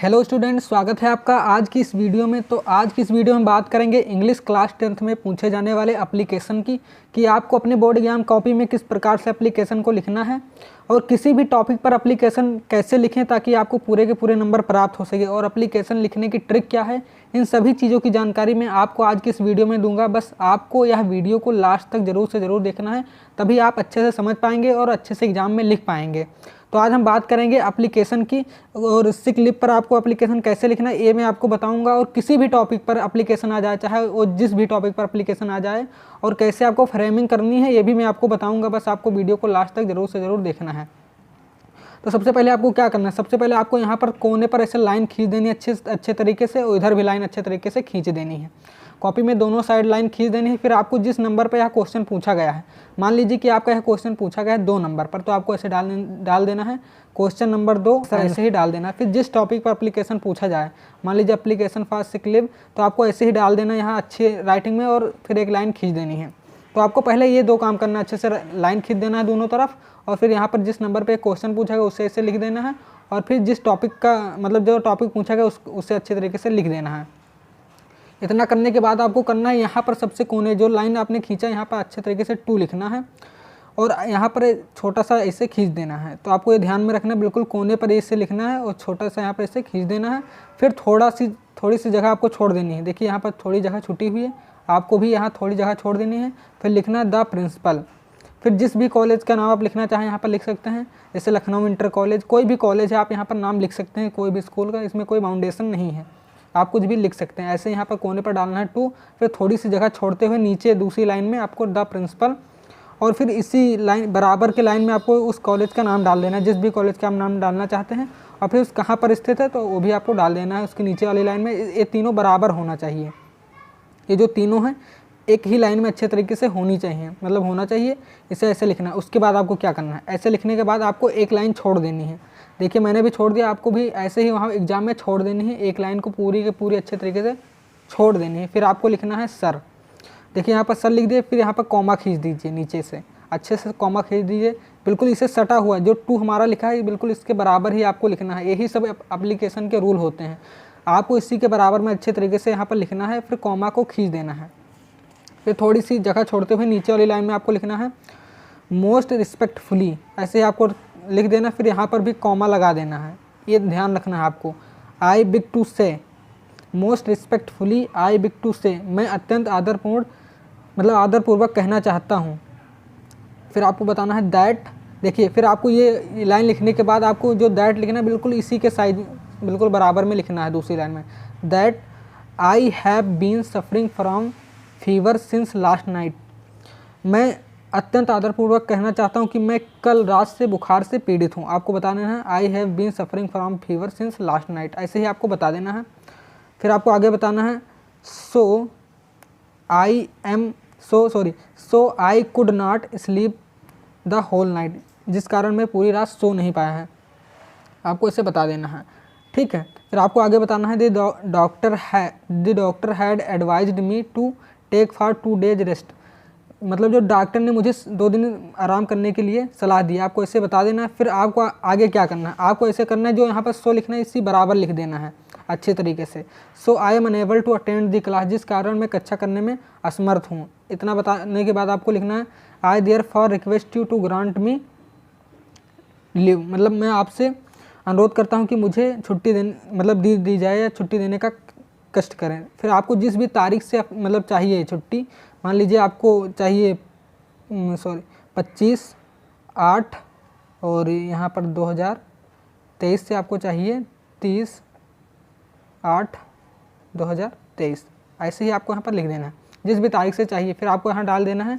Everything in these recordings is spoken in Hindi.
हेलो स्टूडेंट्स, स्वागत है आपका आज की इस वीडियो में। तो आज की इस वीडियो में बात करेंगे इंग्लिश क्लास 10th में पूछे जाने वाले एप्लीकेशन की कि आपको अपने बोर्ड एग्जाम कॉपी में किस प्रकार से एप्लीकेशन को लिखना है और किसी भी टॉपिक पर एप्लीकेशन कैसे लिखें ताकि आपको पूरे के पूरे नंबर प्राप्त हो सके और एप्लीकेशन लिखने की ट्रिक क्या है, इन सभी चीज़ों की जानकारी मैं आपको आज की इस वीडियो में दूंगा। बस आपको यह वीडियो को लास्ट तक ज़रूर से ज़रूर देखना है, तभी आप अच्छे से समझ पाएंगे और अच्छे से एग्जाम में लिख पाएंगे। तो आज हम बात करेंगे एप्लीकेशन की और सिक लिप पर आपको एप्लीकेशन कैसे लिखना है ये मैं आपको बताऊंगा। और किसी भी टॉपिक पर एप्लीकेशन आ जाए, चाहे वो जिस भी टॉपिक पर एप्लीकेशन आ जाए, और कैसे आपको फ्रेमिंग करनी है ये भी मैं आपको बताऊंगा। बस आपको वीडियो को लास्ट तक ज़रूर से ज़रूर देखना है। तो सबसे पहले आपको क्या करना है, सबसे पहले आपको यहाँ पर कोने पर ऐसे लाइन खींच देनी है अच्छे तरीके से, और इधर भी लाइन अच्छे तरीके से खींच देनी है। कॉपी में दोनों साइड लाइन खींच देनी है। फिर आपको जिस नंबर पर यह क्वेश्चन पूछा गया है, मान लीजिए कि आपका यह क्वेश्चन पूछा गया है 2 नंबर पर, तो आपको ऐसे डाल देना है क्वेश्चन नंबर 2, ऐसे ही डाल देना है। फिर जिस टॉपिक पर एप्लीकेशन पूछा जाए, मान लीजिए एप्लीकेशन फॉर सिक लीव, तो आपको ऐसे ही डाल देना है यहाँ अच्छी राइटिंग में, और फिर एक लाइन खींच देनी है। तो आपको पहले ये 2 काम करना है, अच्छे से लाइन खींच देना है दोनों तरफ, और फिर यहाँ पर जिस नंबर पे क्वेश्चन पूछा गया उससे ऐसे लिख देना है, और फिर जिस टॉपिक का मतलब जो टॉपिक पूछा गया उससे अच्छे तरीके से लिख देना है। इतना करने के बाद आपको करना है, यहाँ पर सबसे कोने जो लाइन आपने खींचा यहाँ पर अच्छे तरीके से 2 लिखना है, और यहाँ पर छोटा सा ऐसे खींच देना है। तो आपको ये ध्यान में रखना है, बिल्कुल कोने पर ऐसे लिखना है और छोटा सा यहाँ पर ऐसे खींच देना है। फिर थोड़ी सी जगह आपको छोड़ देनी है। देखिए यहाँ पर थोड़ी जगह छुटी हुई है, आपको भी यहाँ थोड़ी जगह छोड़ देनी है। फिर लिखना है द प्रिंसिपल। फिर जिस भी कॉलेज का नाम आप लिखना चाहें यहाँ पर लिख सकते हैं, जैसे लखनऊ इंटर कॉलेज, कोई भी कॉलेज है आप यहाँ पर नाम लिख सकते हैं, कोई भी स्कूल का, इसमें कोई बाउंडेशन नहीं है, आप कुछ भी लिख सकते हैं। ऐसे यहाँ पर कोने पर डालना है 2, फिर थोड़ी सी जगह छोड़ते हुए नीचे दूसरी लाइन में आपको द प्रिंसिपल, और फिर इसी लाइन बराबर के लाइन में आपको उस कॉलेज का नाम डाल देना है, जिस भी कॉलेज का आप नाम डालना चाहते हैं, और फिर उस कहाँ पर स्थित है तो वो भी आपको डाल देना है उसके नीचे वाली लाइन में। ये तीनों बराबर होना चाहिए, ये जो तीनों हैं एक ही लाइन में अच्छे तरीके से होनी चाहिए, मतलब होना चाहिए। इसे ऐसे लिखना है। उसके बाद आपको क्या करना है, ऐसे लिखने के बाद आपको एक लाइन छोड़ देनी है। देखिए मैंने भी छोड़ दिया, आपको भी ऐसे ही वहाँ एग्जाम में छोड़ देनी है, एक लाइन को पूरी के पूरी अच्छे तरीके से छोड़ देनी है। फिर आपको लिखना है सर। देखिए यहाँ पर सर लिख दिए, फिर यहाँ पर कॉमा खींच दीजिए, नीचे से अच्छे से कॉमा खींच दीजिए, बिल्कुल इसे सटा हुआ जो 2 हमारा लिखा है बिल्कुल इसके बराबर ही आपको लिखना है। यही सब एप्लीकेशन के रूल होते हैं, आपको इसी के बराबर में अच्छे तरीके से यहाँ पर लिखना है। फिर कॉमा को खींच देना है, फिर थोड़ी सी जगह छोड़ते हुए नीचे वाली लाइन में आपको लिखना है मोस्ट रिस्पेक्टफुली, ऐसे ही आपको लिख देना। फिर यहाँ पर भी कॉमा लगा देना है, ये ध्यान रखना है आपको। I beg to say, most respectfully I beg to say, मैं अत्यंत आदरपूर्ण मतलब आदरपूर्वक कहना चाहता हूँ। फिर आपको बताना है दैट। देखिए फिर आपको ये लाइन लिखने के बाद आपको जो दैट लिखना है बिल्कुल इसी के साइज बिल्कुल बराबर में लिखना है दूसरी लाइन में। That I have been suffering from fever since last night, मैं अत्यंत आदरपूर्वक कहना चाहता हूँ कि मैं कल रात से बुखार से पीड़ित हूँ। आपको बताना है I have been suffering from fever since last night, ऐसे ही आपको बता देना है। फिर आपको आगे बताना है so I could not sleep the whole night, जिस कारण मैं पूरी रात सो नहीं पाया है, आपको इसे बता देना है। ठीक है, फिर आपको आगे बताना है the doctor had advised me to take for 2 days rest, मतलब जो डॉक्टर ने मुझे 2 दिन आराम करने के लिए सलाह दी, आपको इसे बता देना है। फिर आपको आगे क्या करना है, आपको ऐसे करना है जो यहाँ पर सो लिखना है इसी बराबर लिख देना है अच्छे तरीके से। So I am unable to attend the class, जिस कारण मैं कक्षा करने में असमर्थ हूँ। इतना बताने के बाद आपको लिखना है I therefore request you to grant me leave, मतलब मैं आपसे अनुरोध करता हूँ कि मुझे छुट्टी दी जाए या छुट्टी देने का कष्ट करें। फिर आपको जिस भी तारीख से मतलब चाहिए छुट्टी, मान लीजिए आपको चाहिए 25/8 और यहाँ पर 2023 से आपको चाहिए 30/8/2023, ऐसे ही आपको यहाँ पर लिख देना है जिस भी तारीख से चाहिए। फिर आपको यहाँ डाल देना है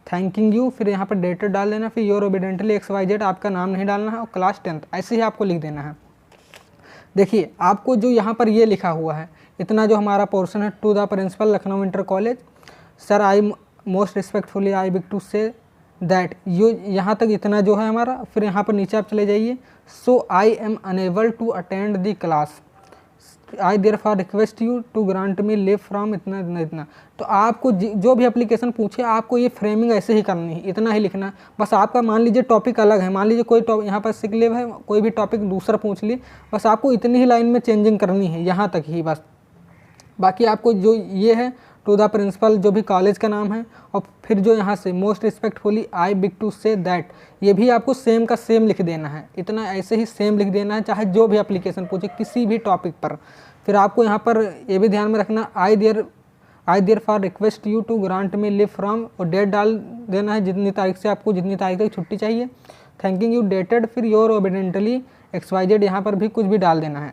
थैंकिंग यू, फिर यहाँ पर डेटेड डाल देना, फिर योर ओबिडेंटली XYZ, आपका नाम नहीं डालना है, और क्लास 10th ऐसे ही आपको लिख देना है। देखिए आपको जो यहाँ पर ये लिखा हुआ है, इतना जो हमारा पोर्शन है, to the principal Lucknow inter college, sir I most respectfully I beg to say that, यो यहाँ तक इतना जो है हमारा। फिर यहाँ पर नीचे आप चले जाइए, so I am unable to attend the class, I therefore request you to grant me leave from इतना इतना इतना। तो आपको जो भी एप्लीकेशन पूछे आपको ये फ्रेमिंग ऐसे ही करनी है, इतना ही लिखना है। बस आपका मान लीजिए टॉपिक अलग है, मान लीजिए कोई टॉपिक यहाँ पर सिक लीव है, कोई भी टॉपिक दूसरा पूछ ली, बस आपको इतनी ही लाइन में चेंजिंग करनी है, यहाँ तक ही बस। बाकी आपको जो ये है टू द प्रिंसिपल, जो भी कॉलेज का नाम है, और फिर जो यहाँ से most respectfully I beg to say that, ये भी आपको सेम का सेम लिख देना है, इतना ऐसे ही सेम लिख देना है, चाहे जो भी एप्लीकेशन पूछे किसी भी टॉपिक पर। फिर आपको यहाँ पर ये भी ध्यान में रखना, I therefore request you to grant me leave from, और डेट डाल देना है जितनी तारीख से आपको जितनी तारीख तक छुट्टी चाहिए। थैंकिंग यू डेटेड, फिर योर ओबीडेंटली XYZ, यहाँ पर भी कुछ भी डाल देना है।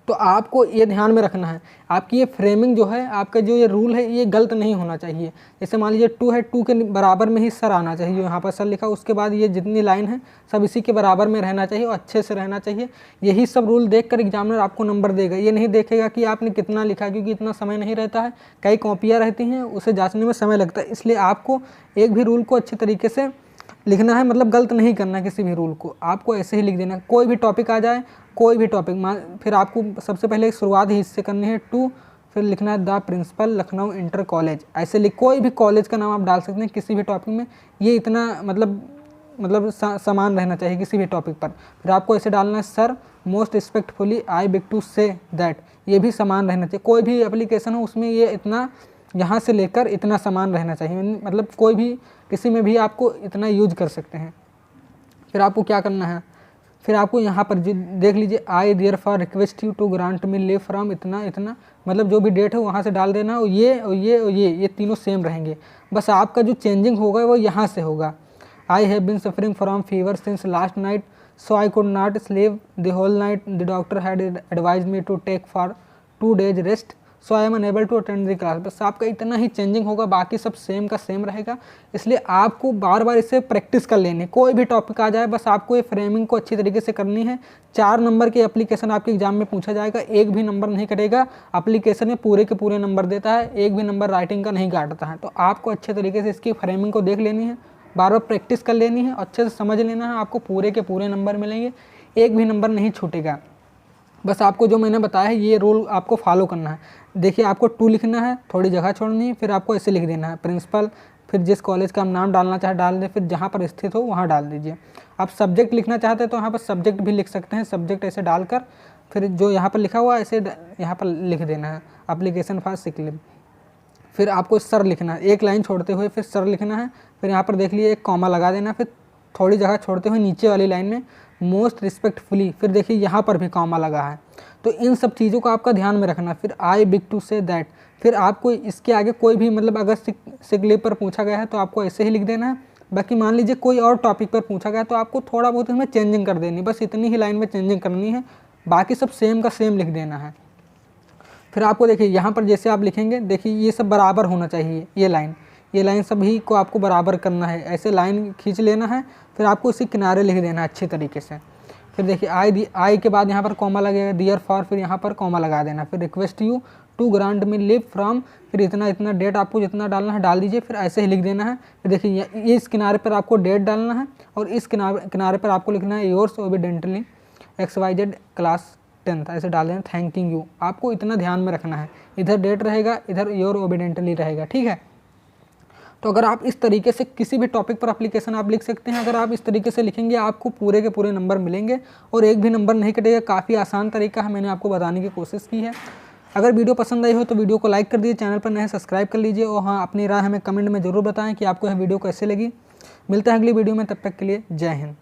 तो आपको ये ध्यान में रखना है, आपकी ये फ्रेमिंग जो है, आपका जो ये रूल है, ये गलत नहीं होना चाहिए। जैसे मान लीजिए टू है, टू के बराबर में ही सर आना चाहिए, जो यहाँ पर सर लिखा, उसके बाद ये जितनी लाइन है सब इसी के बराबर में रहना चाहिए और अच्छे से रहना चाहिए। यही सब रूल देखकर एग्जामिनर आपको नंबर देगा, ये नहीं देखेगा कि आपने कितना लिखा, क्योंकि इतना समय नहीं रहता है, कई कॉपियाँ रहती हैं, उसे जाँचने में समय लगता है। इसलिए आपको एक भी रूल को अच्छे तरीके से लिखना है, मतलब गलत नहीं करना है किसी भी रूल को, आपको ऐसे ही लिख देना है। कोई भी टॉपिक आ जाए, कोई भी टॉपिक, फिर आपको सबसे पहले शुरुआत ही इससे करनी है, टू, फिर लिखना है the principal Lucknow inter college, ऐसे लिख, कोई भी कॉलेज का नाम आप डाल सकते हैं किसी भी टॉपिक में, ये इतना मतलब समान रहना चाहिए किसी भी टॉपिक पर। फिर आपको ऐसे डालना है, sir most respectfully I beg to say that, ये भी समान रहना चाहिए। कोई भी एप्लीकेशन हो उसमें ये इतना यहाँ से लेकर इतना समान रहना चाहिए, मतलब कोई भी किसी में भी आपको इतना यूज कर सकते हैं। फिर आपको क्या करना है, फिर आपको यहाँ पर देख लीजिए, I therefore request you to grant me leave from इतना इतना, मतलब जो भी डेट है वहाँ से डाल देना, और ये तीनों सेम रहेंगे। बस आपका जो चेंजिंग होगा वो यहाँ से होगा। I have been suffering from fever since last night, so I could not sleep the whole night, the doctor had advise me to take for 2 days rest, so I am unable to attend the class. बस आपका इतना ही चेंजिंग होगा, बाकी सब सेम का सेम रहेगा। इसलिए आपको बार बार इसे प्रैक्टिस कर लेनी है, कोई भी टॉपिक आ जाए बस आपको ये फ्रेमिंग को अच्छी तरीके से करनी है। 4 नंबर की एप्लीकेशन आपके एग्जाम में पूछा जाएगा, एक भी नंबर नहीं कटेगा। एप्लीकेशन में पूरे के पूरे नंबर देता है, एक भी नंबर राइटिंग का नहीं काटता है। तो आपको अच्छे तरीके से इसकी फ्रेमिंग को देख लेनी है, बार बार प्रैक्टिस कर लेनी है, अच्छे से समझ लेना है, आपको पूरे के पूरे नंबर मिलेंगे, एक भी नंबर नहीं छूटेगा। बस आपको जो मैंने बताया है ये रूल आपको फॉलो करना है। देखिए आपको 2 लिखना है, थोड़ी जगह छोड़नी है, फिर आपको ऐसे लिख देना है प्रिंसिपल, फिर जिस कॉलेज का हम नाम डालना चाहे डाल दें, फिर जहाँ पर स्थित हो वहाँ डाल दीजिए। आप सब्जेक्ट लिखना चाहते हैं तो यहाँ पर सब्जेक्ट भी लिख सकते हैं, सब्जेक्ट ऐसे डालकर फिर जो यहाँ पर लिखा हुआ है ऐसे यहाँ पर लिख देना है, एप्लीकेशन फॉर सिक लीव। फिर आपको सर लिखना है, एक लाइन छोड़ते हुए फिर सर लिखना है, फिर यहाँ पर देख लीजिए एक कॉमा लगा देना, फिर थोड़ी जगह छोड़ते हुए नीचे वाली लाइन में मोस्ट रिस्पेक्टफुली, फिर देखिए यहाँ पर भी कॉमा लगा है। तो इन सब चीज़ों को आपका ध्यान में रखना। फिर आई बिग टू से दैट, फिर आपको इसके आगे कोई भी मतलब अगर सिक लीव पर पूछा गया है तो आपको ऐसे ही लिख देना है। बाकी मान लीजिए कोई और टॉपिक पर पूछा गया तो आपको थोड़ा बहुत इसमें चेंजिंग कर देनी, बस इतनी ही लाइन में चेंजिंग करनी है, बाकी सब सेम का सेम लिख देना है। फिर आपको देखिए यहाँ पर जैसे आप लिखेंगे, देखिए ये सब बराबर होना चाहिए, ये लाइन सभी को आपको बराबर करना है, ऐसे लाइन खींच लेना है। फिर आपको इसी किनारे लिख देना है अच्छे तरीके से। फिर देखिए आई के बाद यहाँ पर कॉमा लगेगा, डियर फॉर, फिर यहाँ पर कॉमा लगा देना। फिर request you to grant me leave from, फिर इतना इतना डेट आपको जितना डालना है डाल दीजिए, फिर ऐसे ही लिख देना है। फिर देखिए ये इस किनारे पर आपको डेट डालना है और इस किनारे पर आपको लिखना है yours obediently XYZ class 10th, ऐसे डाल देना, थैंकिंग यू। आपको इतना ध्यान में रखना है, इधर डेट रहेगा, इधर योर ओबीडेंटली रहेगा, ठीक है। तो अगर आप इस तरीके से किसी भी टॉपिक पर एप्लीकेशन आप लिख सकते हैं, अगर आप इस तरीके से लिखेंगे आपको पूरे के पूरे नंबर मिलेंगे और एक भी नंबर नहीं कटेगा। काफ़ी आसान तरीका है, मैंने आपको बताने की कोशिश की है। अगर वीडियो पसंद आई हो तो वीडियो को लाइक कर दीजिए, चैनल पर नए सब्सक्राइब कर लीजिए और हाँ अपनी राय हमें कमेंट में ज़रूर बताएं कि आपको यह वीडियो कैसे लगी। मिलता है अगली वीडियो में, तब तक के लिए जय हिंद।